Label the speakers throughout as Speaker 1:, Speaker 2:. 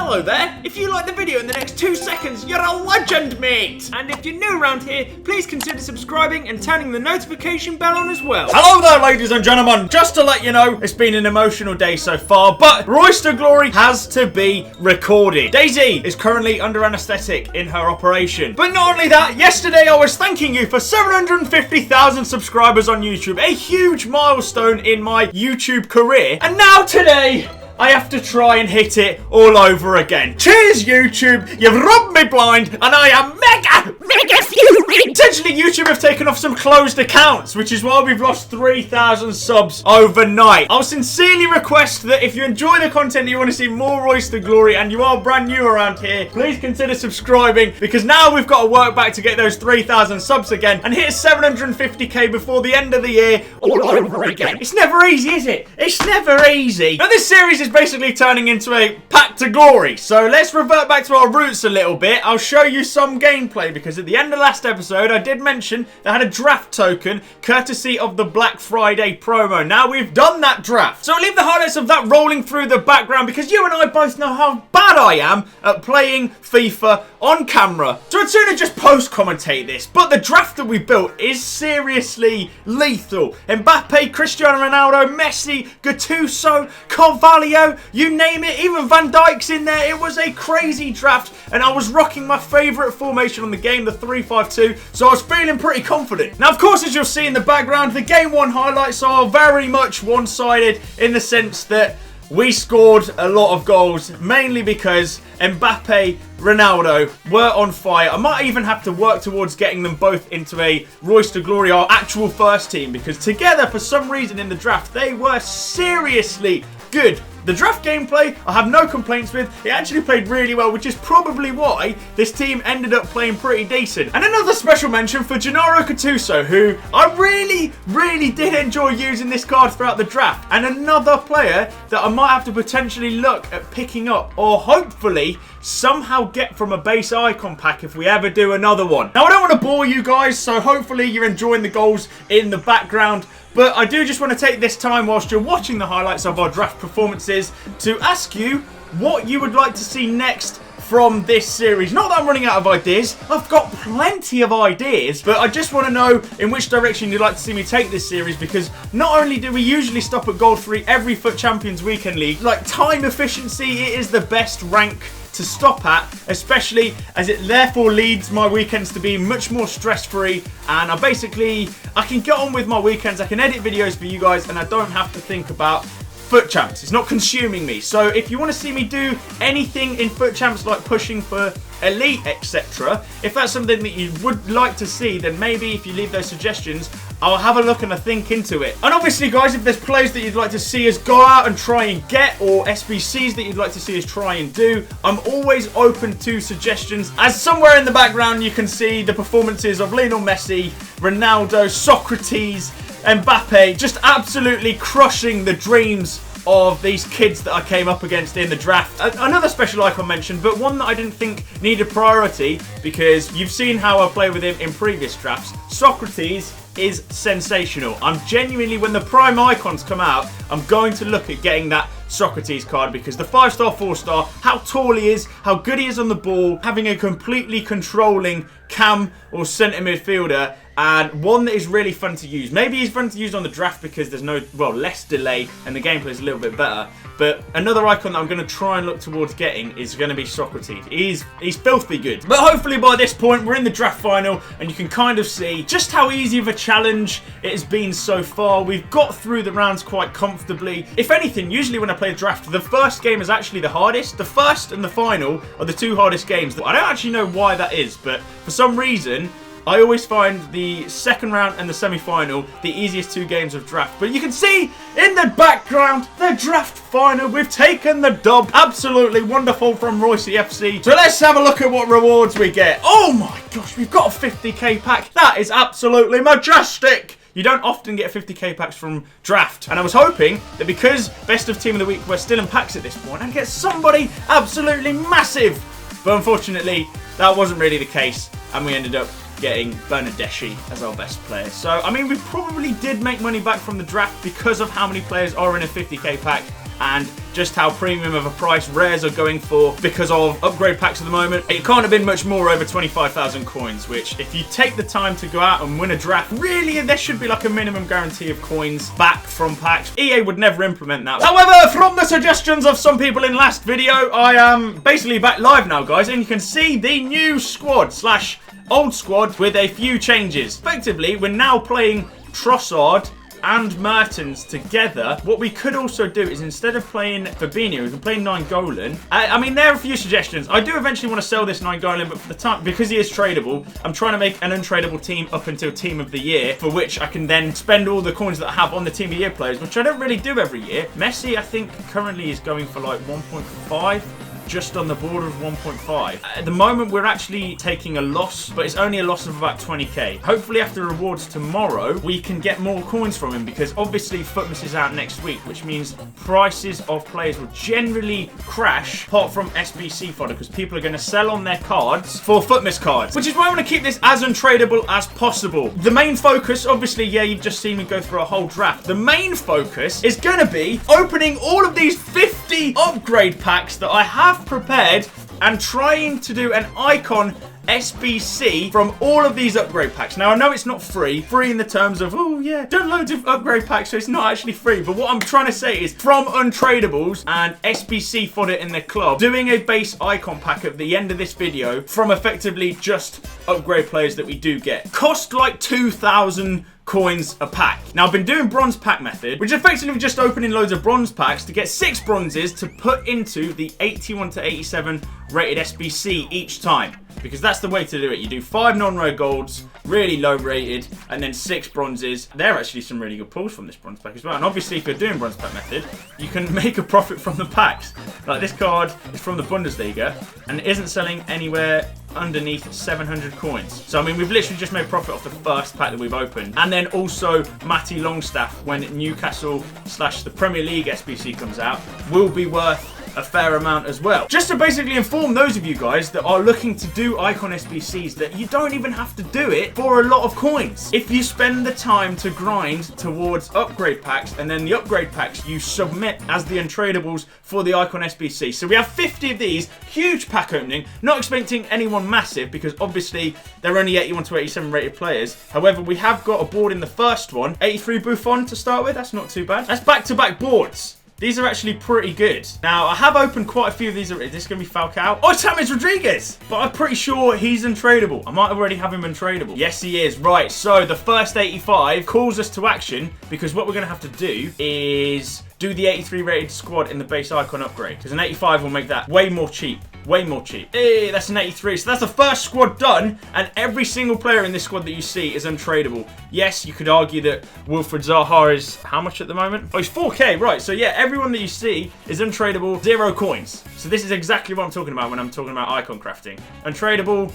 Speaker 1: Hello there. If you like the video in the next 2 seconds, you're a legend, mate. And if you're new around here, please consider subscribing and turning the notification bell on as well. Hello there, ladies and gentlemen. Just to let you know, it's been an emotional day so far, but REUS to Glory has to be recorded. Daisy is currently under anaesthetic in her operation. But not only that, yesterday I was thanking you for 750,000 subscribers on YouTube, a huge milestone in my YouTube career. And now today, I have to try and hit it all over again. Cheers, YouTube. You've rubbed me blind, and I am mega furious. Essentially, YouTube have taken off some closed accounts, which is why we've lost 3,000 subs overnight. I'll sincerely request that if you enjoy the content and you want to see more REUS to Glory, and you are brand new around here, please consider subscribing, because now we've got to work back to get those 3,000 subs again and hit 750k before the end of the year all over again. It's never easy, is it? It's never easy. Now, this series is basically turning into a path to glory. So let's revert back to our roots a little bit. I'll show you some gameplay because at the end of last episode, I did mention that I had a draft token courtesy of the Black Friday promo. Now we've done that draft. So I'll leave the highlights of that rolling through the background because you and I both know how bad I am at playing FIFA on camera. So I'd sooner just post-commentate this. But the draft that we built is seriously lethal. Mbappe, Cristiano Ronaldo, Messi, Gattuso, Carvalho, you name it, even Van Dijk's in there. It was a crazy draft, and I was rocking my favourite formation on the game, the 3-5-2, so I was feeling pretty confident. Now, of course, as you'll see in the background, the Game 1 highlights are very much one-sided in the sense that we scored a lot of goals, mainly because Mbappe, Ronaldo were on fire. I might even have to work towards getting them both into a REUS to Glory, our actual first team, because together, for some reason in the draft, they were seriously good. The draft gameplay, I have no complaints with. It actually played really well, which is probably why this team ended up playing pretty decent. And another special mention for Gennaro Gattuso, who I really did enjoy using this card throughout the draft. And another player that I might have to potentially look at picking up, or hopefully somehow get from a base icon pack if we ever do another one. Now, I don't want to bore you guys, so hopefully you're enjoying the goals in the background. But I do just want to take this time whilst you're watching the highlights of our draft performances to ask you what you would like to see next from this series. Not that I'm running out of ideas. I've got plenty of ideas, but I just want to know in which direction you'd like to see me take this series, because not only do we usually stop at Gold 3 every FUT Champions Weekend League, like time efficiency, it is the best rank to stop at, especially as it therefore leads my weekends to be much more stress-free, and I can get on with my weekends, I can edit videos for you guys, and I don't have to think about FUT Champs. It's not consuming me. So if you want to see me do anything in FUT Champs, like pushing for Elite, etc., if that's something that you would like to see, then maybe if you leave those suggestions, I'll have a look and a think into it. And obviously, guys, if there's players that you'd like to see us go out and try and get, or SBCs that you'd like to see us try and do, I'm always open to suggestions. As somewhere in the background, you can see the performances of Lionel Messi, Ronaldo, Socrates, Mbappe, just absolutely crushing the dreams of these kids that I came up against in the draft. Another special icon mentioned, but one that I didn't think needed priority, because you've seen how I play with him in previous drafts. Socrates is sensational. I'm genuinely, when the prime icons come out, I'm going to look at getting that Socrates card, because the 5-star, 4-star, how tall he is, how good he is on the ball, having a completely controlling cam or centre midfielder, and one that is really fun to use. Maybe he's fun to use on the draft because there's no, well, less delay and the gameplay is a little bit better. But another icon that I'm going to try and look towards getting is going to be Socrates. He's filthy good. But hopefully by this point, we're in the draft final and you can kind of see just how easy of a challenge it has been so far. We've got through the rounds quite comfortably. If anything, usually when I play a draft, the first game is actually the hardest. The first and the final are the two hardest games. I don't actually know why that is, but for some reason, I always find the second round and the semi-final the easiest two games of draft. But you can see in the background, the draft final, we've taken the dub. Absolutely wonderful from REUS FC. So let's have a look at what rewards we get. Oh my gosh, we've got a 50k pack. That is absolutely majestic. You don't often get 50k packs from draft. And I was hoping that because Best of Team of the Week were still in packs at this point, I'd get somebody absolutely massive. But unfortunately, that wasn't really the case. And we ended up getting Bernardeschi as our best player. So, I mean, we probably did make money back from the draft because of how many players are in a 50k pack. and just how premium of a price rares are going for because of upgrade packs at the moment. It can't have been much more over 25,000 coins, which if you take the time to go out and win a draft, really there should be like a minimum guarantee of coins back from packs. EA would never implement that. However, from the suggestions of some people in last video, I am basically back live now, guys, and you can see the new squad slash old squad with a few changes. Effectively, we're now playing Trossard and Mertens together. What we could also do is, instead of playing Fabinho, we can play Nainggolan. I mean, there are a few suggestions. I do eventually want to sell this Nainggolan, but for the time, because he is tradable, I'm trying to make an untradeable team up until Team of the Year, for which I can then spend all the coins that I have on the Team of the Year players, which I don't really do every year. Messi, I think, currently is going for like 1.5. Just on the border of 1.5. At the moment, we're actually taking a loss, but it's only a loss of about 20k. Hopefully, after rewards tomorrow, we can get more coins from him, because obviously Footmas is out next week, which means prices of players will generally crash, apart from SBC fodder, because people are going to sell on their cards for Footmas cards, which is why I want to keep this as untradeable as possible. The main focus, obviously, yeah, you've just seen me go through a whole draft. The main focus is going to be opening all of these 50 upgrade packs that I have prepared and trying to do an icon SBC from all of these upgrade packs. Now, I know it's not free in the terms of, oh yeah, done loads of upgrade packs, so it's not actually free. But what I'm trying to say is, from untradables and SBC fodder in the club, doing a base icon pack at the end of this video from effectively just upgrade players that we do get. Cost like 2,000 coins a pack. Now, I've been doing bronze pack method, which is effectively just opening loads of bronze packs to get 6 bronzes to put into the 81 to 87 rated SBC each time, because that's the way to do it. You do 5 non-rare golds, really low rated, and then 6 bronzes. There are actually some really good pulls from this bronze pack as well. And obviously, if you're doing bronze pack method, you can make a profit from the packs. Like, this card is from the Bundesliga and it isn't selling anywhere underneath 700 coins. So I mean, we've literally just made profit off the first pack that we've opened. And then also Matty Longstaff, when Newcastle / the Premier League SBC comes out, will be worth a fair amount as well. Just to basically inform those of you guys that are looking to do icon SBCs that you don't even have to do it for a lot of coins. If you spend the time to grind towards upgrade packs, and then the upgrade packs you submit as the untradables for the icon SBC. So we have 50 of these, huge pack opening, not expecting anyone massive, because obviously they're only 81 to 87 rated players. However, we have got a board in the first one, 83 Buffon to start with. That's not too bad. That's back-to-back boards. These are actually pretty good. Now, I have opened quite a few of these already. This is going to be Falcao. Oh, it's James Rodriguez! But I'm pretty sure he's untradeable. I might already have him untradeable. Yes, he is. Right, so the first 85 calls us to action, because what we're going to have to do is do the 83 rated squad in the base icon upgrade, because an 85 will make that way more cheap. Way more cheap. Hey, that's an 83. So that's the first squad done, and every single player in this squad that you see is untradeable. Yes, you could argue that Wilfried Zaha is how much at the moment? Oh, he's 4k, right. So yeah, everyone that you see is untradeable, 0 coins. So this is exactly what I'm talking about when I'm talking about icon crafting. Untradeable,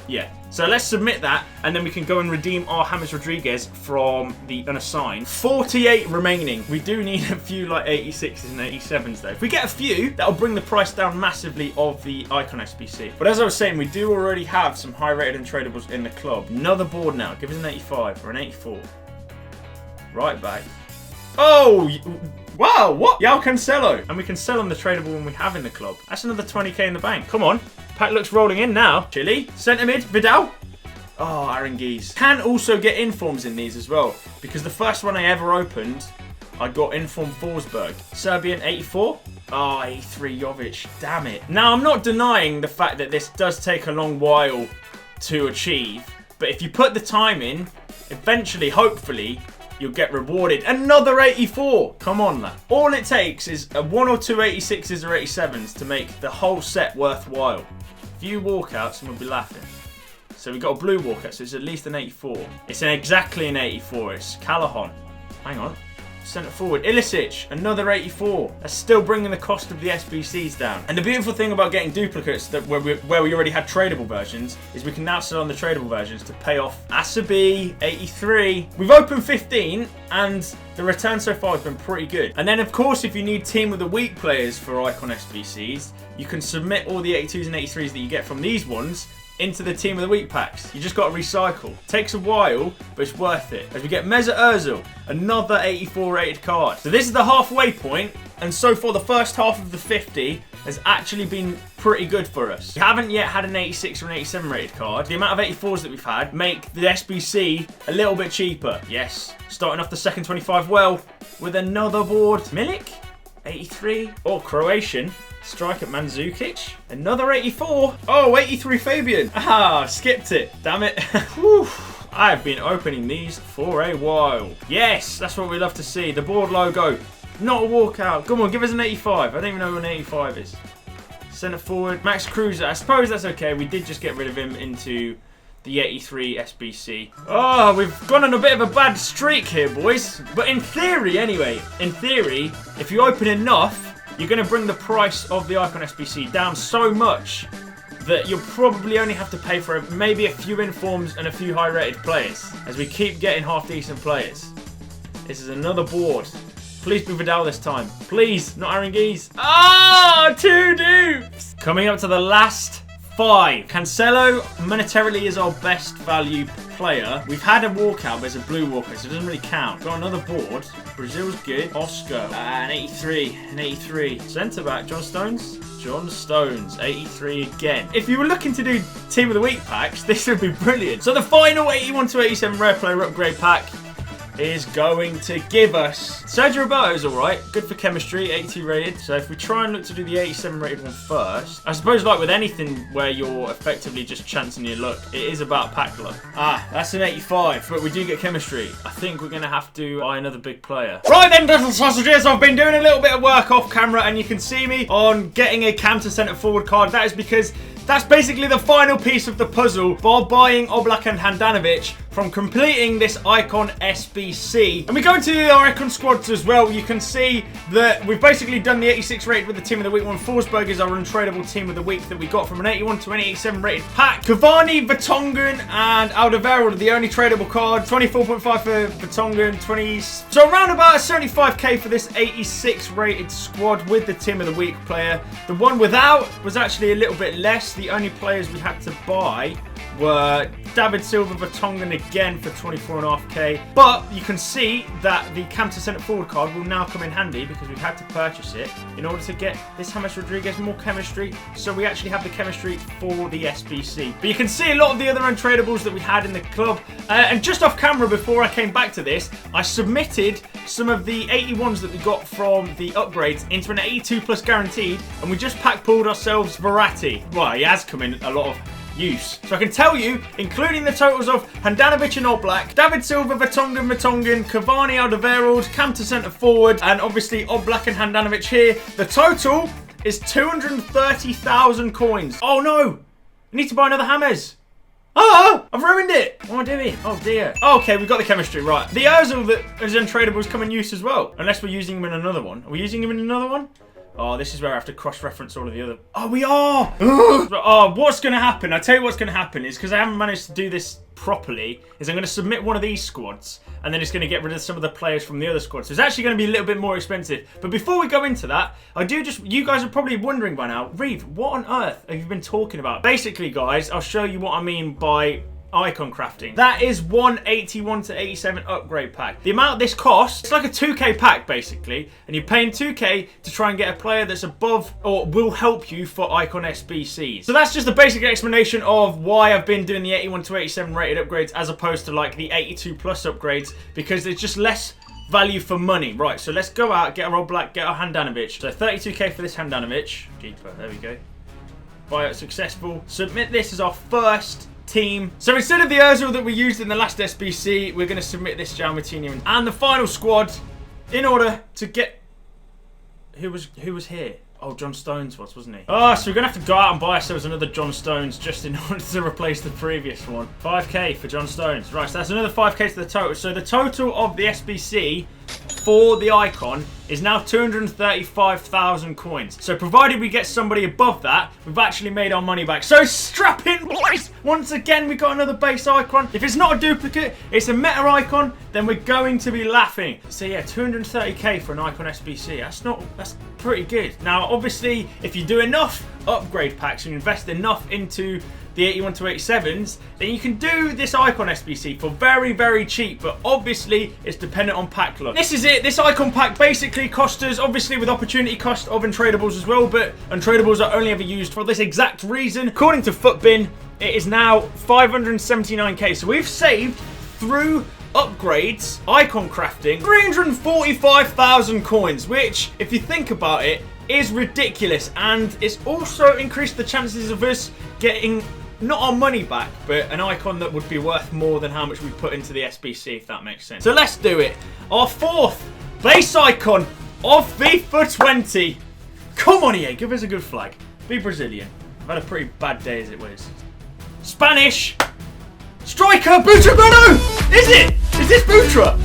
Speaker 1: yeah. So let's submit that, and then we can go and redeem our James Rodriguez from the unassigned. 48 remaining. We do need a few like 86s and 87s though. If we get a few, that'll bring the price down massively of the icon SBC. But as I was saying, we do already have some high rated untradables in the club. Another board now. Give us an 85 or an 84. Right back. Oh, wow, what? Yao Cancelo. And we can sell on the tradable one we have in the club. That's another 20k in the bank. Come on. Pack looks rolling in now. Chile, centre mid, Vidal. Oh, Aranguiz. Can also get informs in these as well, because the first one I ever opened, I got inform Forsberg. Serbian 84. Oh, 83 Jovic. Damn it. Now, I'm not denying the fact that this does take a long while to achieve, but if you put the time in, eventually, hopefully, you'll get rewarded. Another 84. Come on, lad. All it takes is a 1 or 2 86s or 87s to make the whole set worthwhile. A few walkouts and we'll be laughing. So we've got a blue walkout, so it's at least an 84. It's exactly an 84. It's Callahan. Hang on. Centre forward, Ilicic, another 84. That's still bringing the cost of the SBCs down. And the beautiful thing about getting duplicates that where we already had tradable versions is we can now sell on the tradable versions to pay off Asabi, 83. We've opened 15 and the return so far has been pretty good. And then of course, if you need Team of the Week players for Icon SBCs, you can submit all the 82s and 83s that you get from these ones into the Team of the Week packs. You just got to recycle. Takes a while, but it's worth it. As we get Mesut Ozil, another 84 rated card. So this is the halfway point And so far, the first half of the 50 has actually been pretty good for us. We haven't yet had an 86 or an 87 rated card. The amount of 84s that we've had make the SBC a little bit cheaper. Yes, starting off the second 25 well with another board. Milik, 83. Oh, Croatian. Striker Mandzukic. Another 84. Oh, 83 Fabian. Ah, skipped it. Damn it. Whew. I have been opening these for a while. Yes, that's what we love to see. The board logo. Not a walkout. Come on, give us an 85. I don't even know what an 85 is. Centre forward. Max Cruiser. I suppose that's okay. We did just get rid of him into the 83 SBC. Oh, we've gone on a bit of a bad streak here, boys. But in theory, anyway, in theory, if you open enough, you're going to bring the price of the Icon SBC down so much that you'll probably only have to pay for maybe a few informs and a few high-rated players as we keep getting half-decent players. This is another board. Please be Vidal this time. Please, not Aranguiz. Ah, 2 dupes. Coming up to the last 5. Cancelo monetarily is our best value player. We've had a walkout, but it's a blue walkout, so it doesn't really count. Got another board. Brazil's good. Oscar, an 83, an 83. Centre back, John Stones. John Stones, 83 again. If you were looking to do Team of the Week packs, this would be brilliant. So the final 81 to 87 rare player upgrade pack is going to give us Sergio Roberto's alright, good for chemistry, 82 rated. So if we try and look to do the 87 rated one first, I suppose like with anything where you're effectively just chancing your luck, it is about pack luck. Ah, that's an 85, but we do get chemistry. I think we're going to have to buy another big player. Right then, little sausages, I've been doing a little bit of work off camera and you can see me on getting a Cam to centre forward card. That is because that's basically the final piece of the puzzle for buying Oblak and Handanovic from completing this Icon SBC. And we go into our Icon squads as well. You can see that we've basically done the 86 rated with the Team of the Week one. Forsberg is our untradeable Team of the Week that we got from an 81 to an 87 rated pack. Cavani, Vertonghen, and Alderweireld are the only tradable card. 24.5 for Vertonghen, 20... So around about a 75k for this 86 rated squad with the Team of the Week player. The one without was actually a little bit less. The only players we had to buy were David Silva, Vertonghen again for 24.5k. But you can see that the Cam to centre forward card will now come in handy because we've had to purchase it in order to get this James Rodriguez more chemistry. So we actually have the chemistry for the SBC. But you can see a lot of the other untradables that we had in the club. And just off camera before I came back to this, I submitted some of the 81s that we got from the upgrades into an 82 plus guaranteed. And we just pack pulled ourselves Verratti. Well, he has come in a lot of use. So I can tell you, including the totals of Handanovic and Oblak, David Silva, Vertonghen, Cavani, Alderweireld, Cam to centre forward, and obviously Oblak and Handanovic here. The total is 230,000 coins. Oh no! I need to buy another James. Oh, I've ruined it. What am I doing? Oh dear. Oh, okay, we've got the chemistry, right. The Ozil that is untradable has come in use as well. Unless we're using him in another one. Are we using him in another one? Oh, this is where I have to cross-reference all of the other... Oh, we are! Oh, what's going to happen? I'll tell you what's going to happen is, because I haven't managed to do this properly, is I'm going to submit one of these squads, and then it's going to get rid of some of the players from the other squads. So it's actually going to be a little bit more expensive. But before we go into that, you guys are probably wondering by now, Reev, what on earth have you been talking about? Basically, guys, I'll show you what I mean by icon crafting. That is 181 to 87 upgrade pack. The amount this costs, it's like a 2k pack basically, and you're paying 2k to try and get a player that's above or will help you for icon SBCs. So that's just the basic explanation of why I've been doing the 81 to 87 rated upgrades as opposed to like the 82 plus upgrades, because it's just less value for money. Right, so let's go out, get our Oblak, get our Handanovic. So 32k for this Handanovic. Keeper, there we go. Buyout successful. Submit this as our first team. So instead of the Ozil that we used in the last SBC, we're going to submit this Jalmatinho and the final squad in order to get... Who was here? Oh, John Stones wasn't he? Oh, so we're going to have to go out and buy ourselves another John Stones just in order to replace the previous one. 5k for John Stones. Right, so that's another 5k to the total. So the total of the SBC for the icon is now 235,000 coins. So provided we get somebody above that, we've actually made our money back. So strap in, boys! Once again, we got another base icon. If it's not a duplicate, it's a meta icon. then we're going to be laughing. So yeah, 230k for an Icon SBC. That's pretty good. Now, obviously, if you do enough upgrade packs and invest enough into the 81 to 87s, then you can do this Icon SBC for very, very cheap, but obviously it's dependent on pack luck. This is it. This Icon pack basically cost us, obviously with opportunity cost of untradables as well, but untradables are only ever used for this exact reason. According to Footbin, it is now 579k, so we've saved through upgrades, icon crafting, 345,000 coins, which, if you think about it, is ridiculous, and it's also increased the chances of us getting not our money back, but an icon that would be worth more than how much we put into the SBC, if that makes sense. So let's do it. Our 4th base icon of FIFA 20. Come on, EA, give us a good flag. Be Brazilian. I've had a pretty bad day as it was. Spanish striker, Butra Grano! Is it? Is this Butra?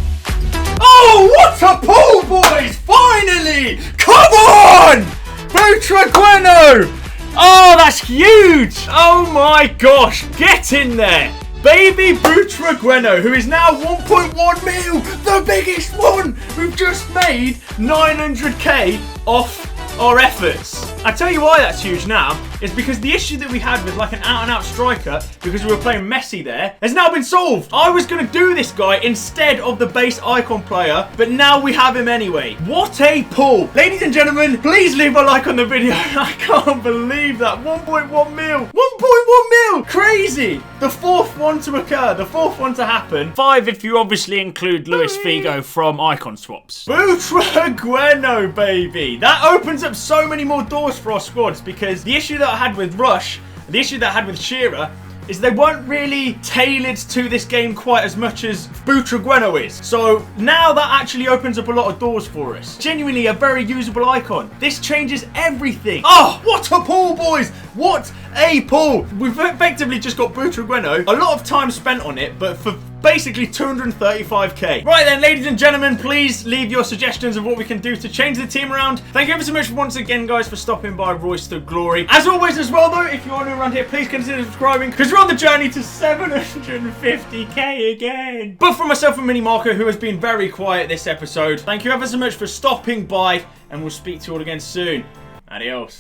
Speaker 1: Oh, what a pull, boys! Finally! Come on! Butra Grano! Oh, that's huge! Oh my gosh, get in there! Baby Butra Grano, who is now 1.1 mil, the biggest one! We've just made 900k off our efforts. I tell you why that's huge now, is because the issue that we had with like an out-and-out striker, because we were playing Messi there, has now been solved. I was going to do this guy instead of the base icon player, but now we have him anyway. What a pull. Ladies and gentlemen, please leave a like on the video. I can't believe that. 1.1 mil. 1.1 mil. Crazy. The 4th one to occur. The 4th one to happen. 5 if you obviously include Luis Figo from icon swaps. Butra Grano, baby. That opens up so many more doors for our squads, because the issue that I had with Rush, the issue that I had with Shearer, is they weren't really tailored to this game quite as much as Butra Grano is. So now that actually opens up a lot of doors for us. Genuinely a very usable icon. This changes everything. Oh, what a pull, boys! What a pull! We've effectively just got Butra Grano. A lot of time spent on it, but for basically 235k. Right then, ladies and gentlemen, please leave your suggestions of what we can do to change the team around. Thank you ever so much once again, guys, for stopping by REUS to Glory. As always as well, though, if you are new around here, please consider subscribing, because we're on the journey to 750k again. But for myself and Mini Marco, who has been very quiet this episode, thank you ever so much for stopping by, and we'll speak to you all again soon. Adios.